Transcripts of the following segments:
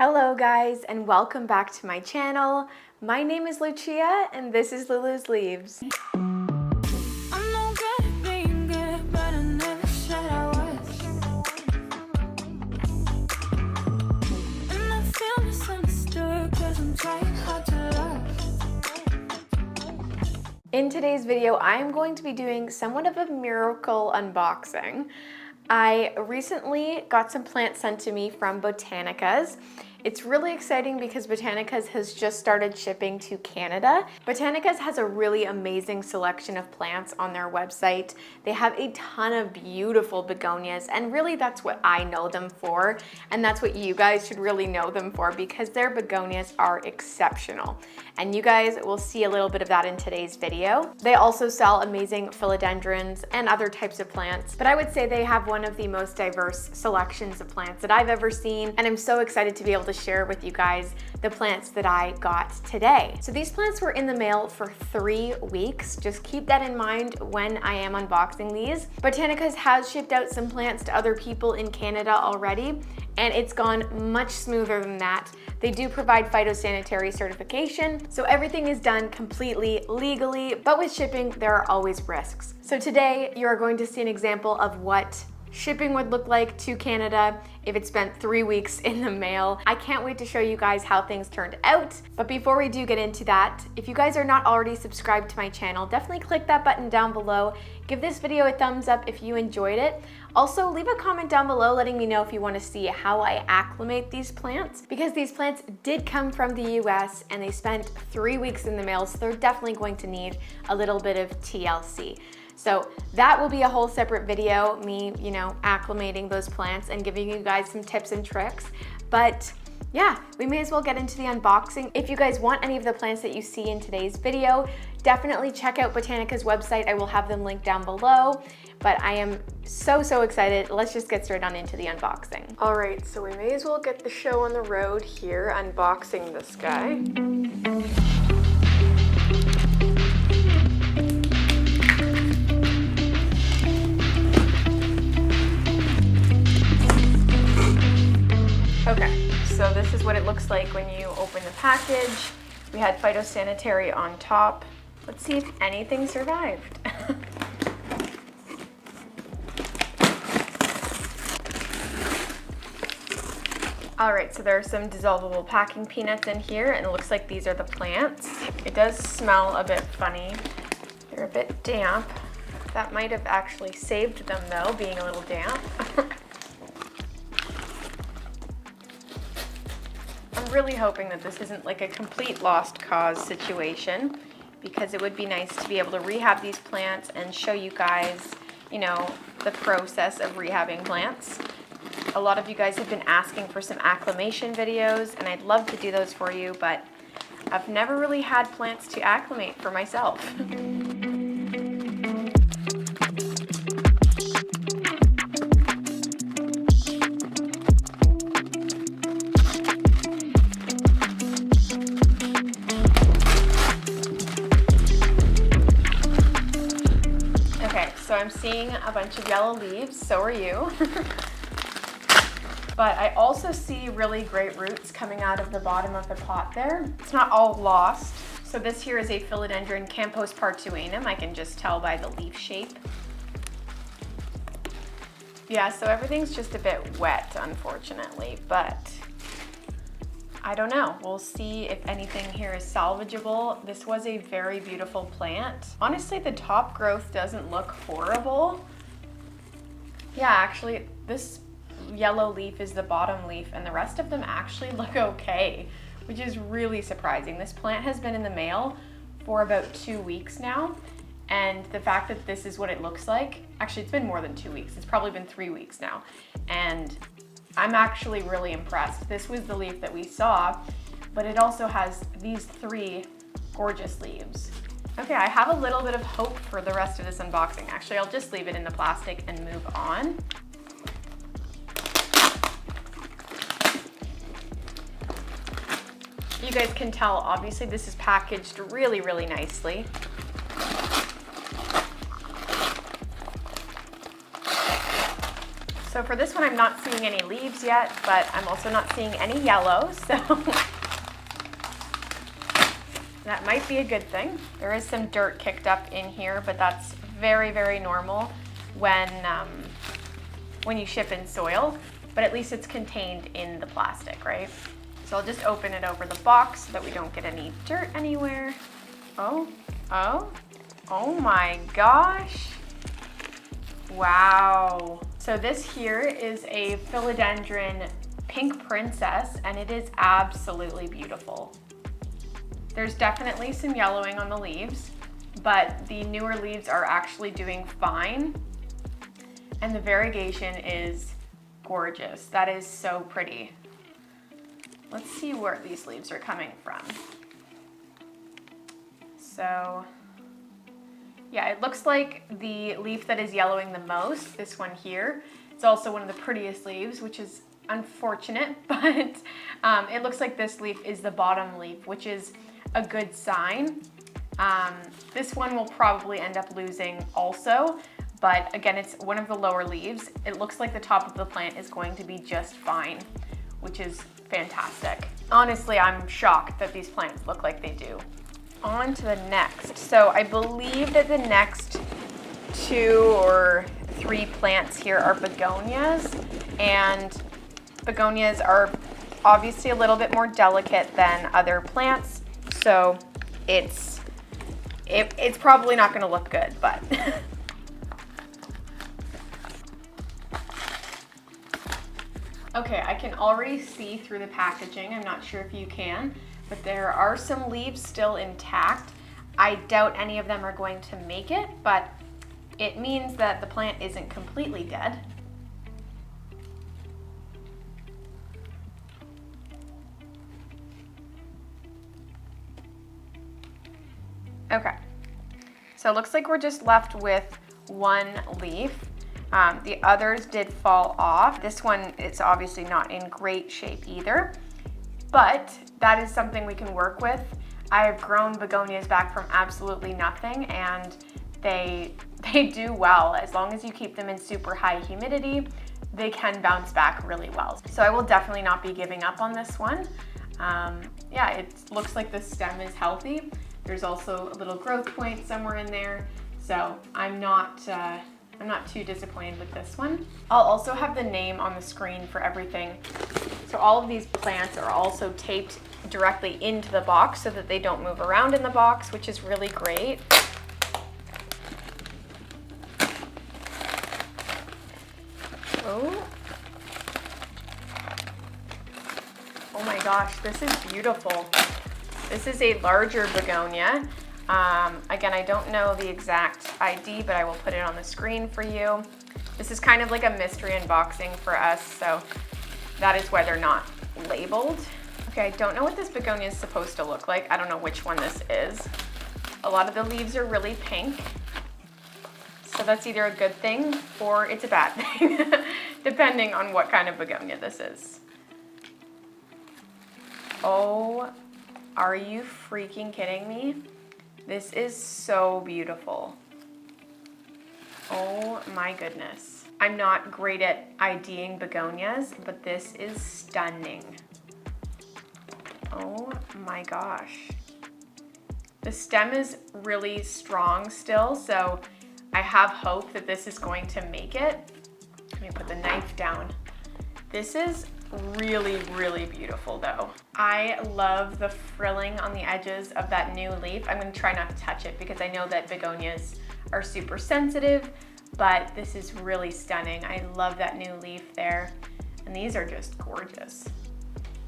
Hello guys, and welcome back to my channel. My name is Lucia and this is Lulu's Leaves. In today's video, I am going to be doing somewhat of a miracle unboxing. I recently got some plants sent to me from Botanicas. It's really exciting because Botanicas has just started shipping to Canada. Botanicas has a really amazing selection of plants on their website. They have a ton of beautiful begonias, and really that's what I know them for, and that's what you guys should really know them for because their begonias are exceptional. And you guys will see a little bit of that in today's video. They also sell amazing philodendrons and other types of plants, but I would say they have one of the most diverse selections of plants that I've ever seen, and I'm so excited to be able to share with you guys the plants that I got today. So these plants were in the mail for 3 weeks. Just keep that in mind when I am unboxing these. Botanicas has shipped out some plants to other people in Canada already, and it's gone much smoother than that. They do provide phytosanitary certification, so everything is done completely legally, but with shipping, there are always risks. So today, you are going to see an example of what shipping would look like to Canada if it spent 3 weeks in the mail. I can't wait to show you guys how things turned out. But before we do get into that, if you guys are not already subscribed to my channel, definitely click that button down below. Give this video a thumbs up if you enjoyed it. Also, leave a comment down below letting me know if you want to see how I acclimate these plants, because these plants did come from the US and they spent 3 weeks in the mail, so they're definitely going to need a little bit of TLC. So that will be a whole separate video, me, acclimating those plants and giving you guys some tips and tricks. But yeah, we may as well get into the unboxing. If you guys want any of the plants that you see in today's video, definitely check out Botanicas' website. I will have them linked down below. But I am so excited. Let's just get straight on into the unboxing. All right, so we may as well get the show on the road here, unboxing this guy. Okay, so this is what it looks like when you open the package. We had phytosanitary on top. Let's see if anything survived. All right, so there are some dissolvable packing peanuts in here, and it looks like these are the plants. It does smell a bit funny. They're a bit damp. That might have actually saved them though, being a little damp. I'm really hoping that this isn't like a complete lost cause situation, because it would be nice to be able to rehab these plants and show you guys, the process of rehabbing plants. A lot of you guys have been asking for some acclimation videos, and I'd love to do those for you, but I've never really had plants to acclimate for myself. Okay, so I'm seeing a bunch of yellow leaves, so are you. But I also see really great roots coming out of the bottom of the pot there. It's not all lost. So this here is a Philodendron Campos Partuanum. I can just tell by the leaf shape. Yeah, so everything's just a bit wet, unfortunately, but I don't know. We'll see if anything here is salvageable. This was a very beautiful plant. Honestly, the top growth doesn't look horrible. Yeah, actually, this yellow leaf is the bottom leaf, and the rest of them actually look okay, which is really surprising. This plant has been in the mail for about 2 weeks now, and the fact that this is what it looks like, actually it's been more than 2 weeks, it's probably been 3 weeks now, and I'm actually really impressed. This was the leaf that we saw, but it also has these 3 gorgeous leaves. Okay, I have a little bit of hope for the rest of this unboxing. Actually, I'll just leave it in the plastic and move on. You guys can tell, obviously this is packaged really nicely. So So for this one, I'm not seeing any leaves yet, but I'm also not seeing any yellow, so that might be a good thing. There is some dirt kicked up in here, but that's very, very normal when you ship in soil, but at least it's contained in the plastic, right? So I'll just open it over the box so that we don't get any dirt anywhere. Oh my gosh. Wow. So this here is a Philodendron Pink Princess, and it is absolutely beautiful. There's definitely some yellowing on the leaves, but the newer leaves are actually doing fine. And the variegation is gorgeous. That is so pretty. Let's see where these leaves are coming from. So, yeah, it looks like the leaf that is yellowing the most, this one here, it's also one of the prettiest leaves, which is unfortunate, but it looks like this leaf is the bottom leaf, which is a good sign. This one will probably end up losing also, but again, it's one of the lower leaves. It looks like the top of the plant is going to be just fine, which is fantastic. Honestly, I'm shocked that these plants look like they do. On to the next. So I believe that the next 2 or 3 plants here are begonias, and begonias are obviously a little bit more delicate than other plants, so it's probably not going to look good, but okay, I can already see through the packaging. I'm not sure if you can, but there are some leaves still intact. I doubt any of them are going to make it, but it means that the plant isn't completely dead. Okay, so it looks like we're just left with 1 leaf. The others did fall off. This one is obviously not in great shape either, but that is something we can work with. I have grown begonias back from absolutely nothing, and they do well. As long as you keep them in super high humidity, they can bounce back really well. So I will definitely not be giving up on this one. Yeah, it looks like the stem is healthy. There's also a little growth point somewhere in there, so I'm not too disappointed with this one. I'll also have the name on the screen for everything. So all of these plants are also taped directly into the box so that they don't move around in the box, which is really great. Oh my gosh, this is beautiful. This is a larger begonia. Again, I don't know the exact ID, but I will put it on the screen for you. This is kind of like a mystery unboxing for us, so that is why they're not labeled. Okay, I don't know what this begonia is supposed to look like. I don't know which one this is. A lot of the leaves are really pink, so that's either a good thing or it's a bad thing, depending on what kind of begonia this is. Oh, are you freaking kidding me? This is so beautiful. Oh my goodness. I'm not great at IDing begonias, but this is stunning. Oh my gosh. The stem is really strong still, so I have hope that this is going to make it. Let me put the knife down. This is really, really beautiful though. I love the frilling on the edges of that new leaf. I'm gonna try not to touch it because I know that begonias are super sensitive, but this is really stunning. I love that new leaf there. And these are just gorgeous.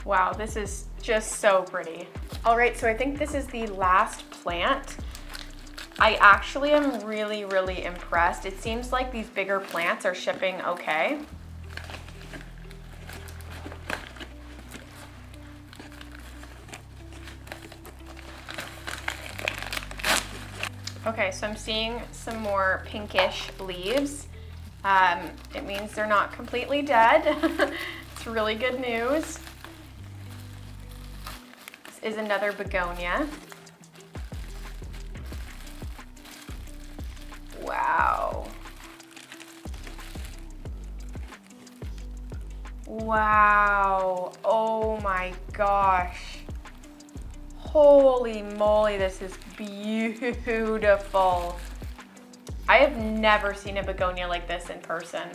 Wow, this is just so pretty. All right, so I think this is the last plant. I actually am really, really impressed. It seems like these bigger plants are shipping okay. Okay, so I'm seeing some more pinkish leaves. It means they're not completely dead. It's really good news. This is another begonia. Wow. Wow, oh my gosh. Holy moly, this is beautiful. I have never seen a begonia like this in person.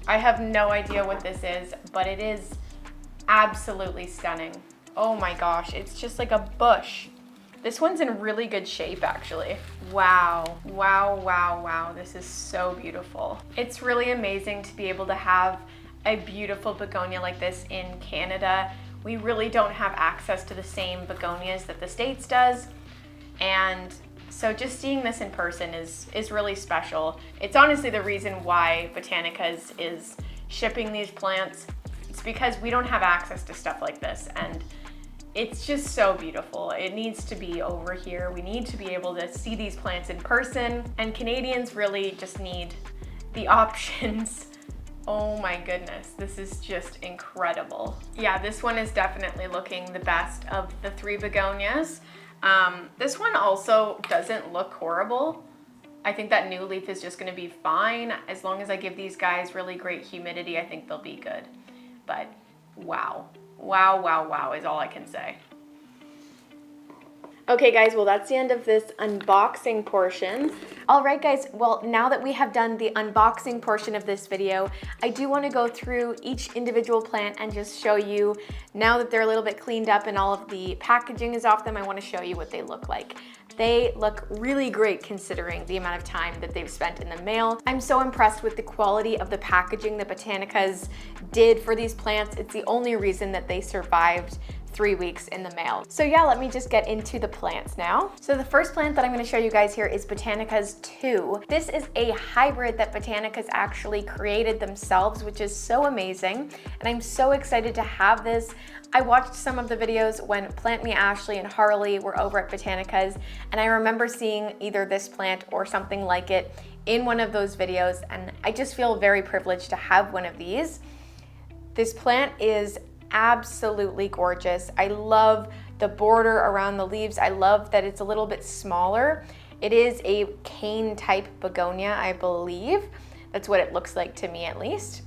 I have no idea what this is, but it is absolutely stunning. Oh my gosh, it's just like a bush. This one's in really good shape, actually. Wow, wow, wow, wow. This is so beautiful. It's really amazing to be able to have a beautiful begonia like this in Canada. We really don't have access to the same begonias that the States does. And so just seeing this in person is really special. It's honestly the reason why Botanicas is shipping these plants. It's because we don't have access to stuff like this, and it's just so beautiful. It needs to be over here. We need to be able to see these plants in person, and Canadians really just need the options. Oh my goodness, this is just incredible. Yeah, this one is definitely looking the best of the 3 begonias. This one also doesn't look horrible. I think that new leaf is just gonna be fine. As long as I give these guys really great humidity, I think they'll be good. But wow. Wow, wow, wow is all I can say. Okay guys, well that's the end of this unboxing portion. All right guys, well now that we have done the unboxing portion of this video, I do want to go through each individual plant and just show you, now that they're a little bit cleaned up and all of the packaging is off them, I want to show you what they look like. They look really great considering the amount of time that they've spent in the mail. I'm so impressed with the quality of the packaging that Botanicas did for these plants. It's the only reason that they survived 3 weeks in the mail. So yeah, let me just get into the plants now. So the first plant that I'm going to show you guys here is Botanicas 2. This is a hybrid that Botanicas actually created themselves, which is so amazing. And I'm so excited to have this. I watched some of the videos when Plant Me Ashley and Harley were over at Botanicas, and I remember seeing either this plant or something like it in one of those videos, and I just feel very privileged to have one of these. This plant is absolutely gorgeous. I love the border around the leaves. I love that it's a little bit smaller. It is a cane type begonia, I believe. That's what it looks like to me at least.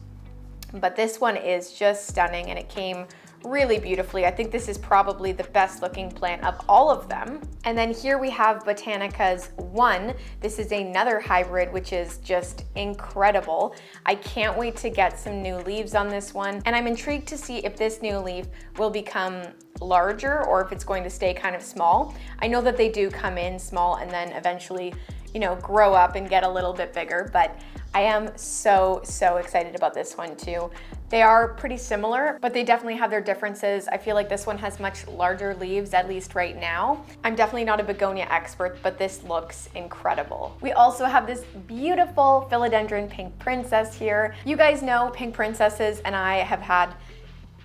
But this one is just stunning, and it came really beautifully. I think this is probably the best looking plant of all of them. And then here we have Botanicas 1. This is another hybrid, which is just incredible. I can't wait to get some new leaves on this one. And I'm intrigued to see if this new leaf will become larger or if it's going to stay kind of small. I know that they do come in small and then eventually, you know, grow up and get a little bit bigger, but I am so excited about this one too. They are pretty similar, but they definitely have their differences. I feel like this one has much larger leaves, at least right now. I'm definitely not a begonia expert, but this looks incredible. We also have this beautiful Philodendron pink princess here. You guys know pink princesses and I have had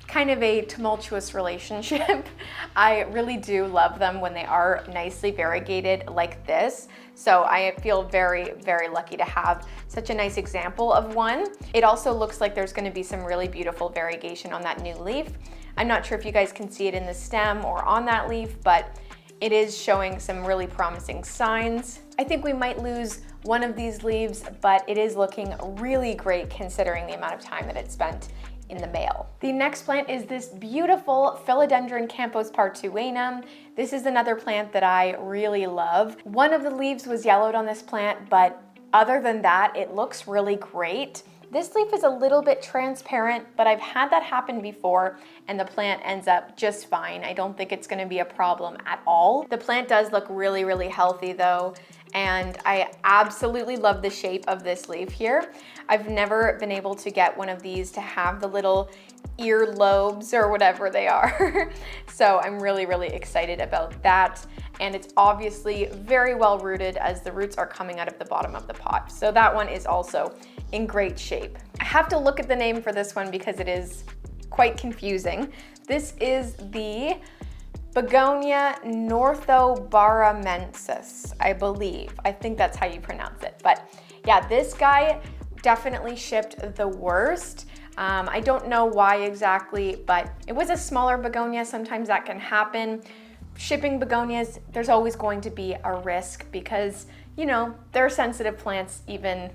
kind of a tumultuous relationship. I really do love them when they are nicely variegated like this. So I feel very lucky to have such a nice example of one. It also looks like there's going to be some really beautiful variegation on that new leaf. I'm not sure if you guys can see it in the stem or on that leaf, but it is showing some really promising signs. I think we might lose one of these leaves, but it is looking really great considering the amount of time that it spent in the mail. The next plant is this beautiful Philodendron Campos Partuanum. This is another plant that I really love. One of the leaves was yellowed on this plant, but other than that, it looks really great. This leaf is a little bit transparent, but I've had that happen before and the plant ends up just fine. I don't think it's gonna be a problem at all. The plant does look really healthy though, and I absolutely love the shape of this leaf here. I've never been able to get one of these to have the little ear lobes or whatever they are. So I'm really excited about that. And it's obviously very well rooted as the roots are coming out of the bottom of the pot. So that one is also in great shape. I have to look at the name for this one because it is quite confusing. This is the Begonia northobaramensis, I believe. I think that's how you pronounce it. But yeah, this guy definitely shipped the worst. I don't know why exactly, but it was a smaller begonia. Sometimes that can happen. Shipping begonias, there's always going to be a risk because, you know, they're sensitive plants even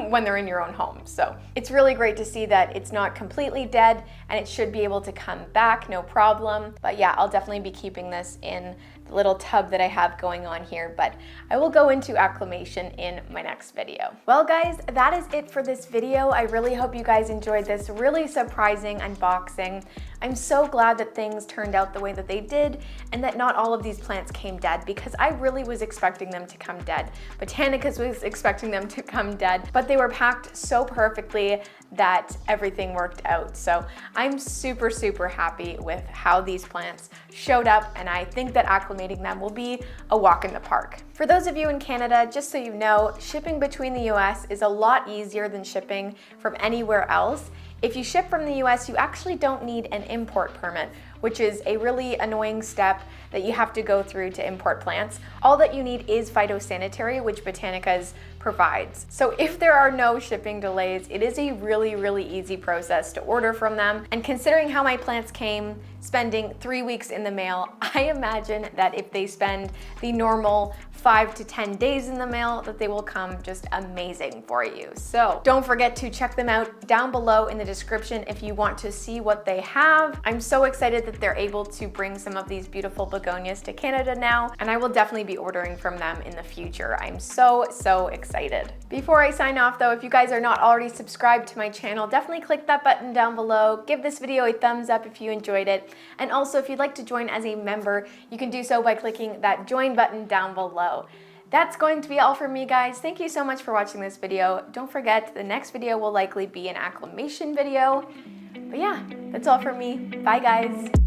when they're in your own home. So it's really great to see that it's not completely dead and it should be able to come back, no problem. But yeah, I'll definitely be keeping this in the little tub that I have going on here, but I will go into acclimation in my next video. Well guys, that is it for this video. I really hope you guys enjoyed this really surprising unboxing. I'm so glad that things turned out the way that they did and that not all of these plants came dead, because I really was expecting them to come dead. Botanicas was expecting them to come dead, but they were packed so perfectly that everything worked out. So I'm super, super happy with how these plants showed up, and I think that acclimating them will be a walk in the park. For those of you in Canada, just so you know, shipping between the US is a lot easier than shipping from anywhere else. If you ship from the US, you actually don't need an import permit, which is a really annoying step that you have to go through to import plants. All that you need is phytosanitary, which Botanicas provides. So if there are no shipping delays, it is a really, really easy process to order from them. And considering how my plants came, spending 3 weeks in the mail, I imagine that if they spend the normal 5 to 10 days in the mail, that they will come just amazing for you. So don't forget to check them out down below in the description if you want to see what they have. I'm so excited that they're able to bring some of these beautiful begonias to Canada now, and I will definitely be ordering from them in the future. I'm so, so excited. Before I sign off though, if you guys are not already subscribed to my channel, definitely click that button down below. Give this video a thumbs up if you enjoyed it. And also, if you'd like to join as a member, you can do so by clicking that join button down below. That's going to be all from me, guys. Thank you so much for watching this video. Don't forget, the next video will likely be an acclimation video. But yeah, that's all from me. Bye, guys.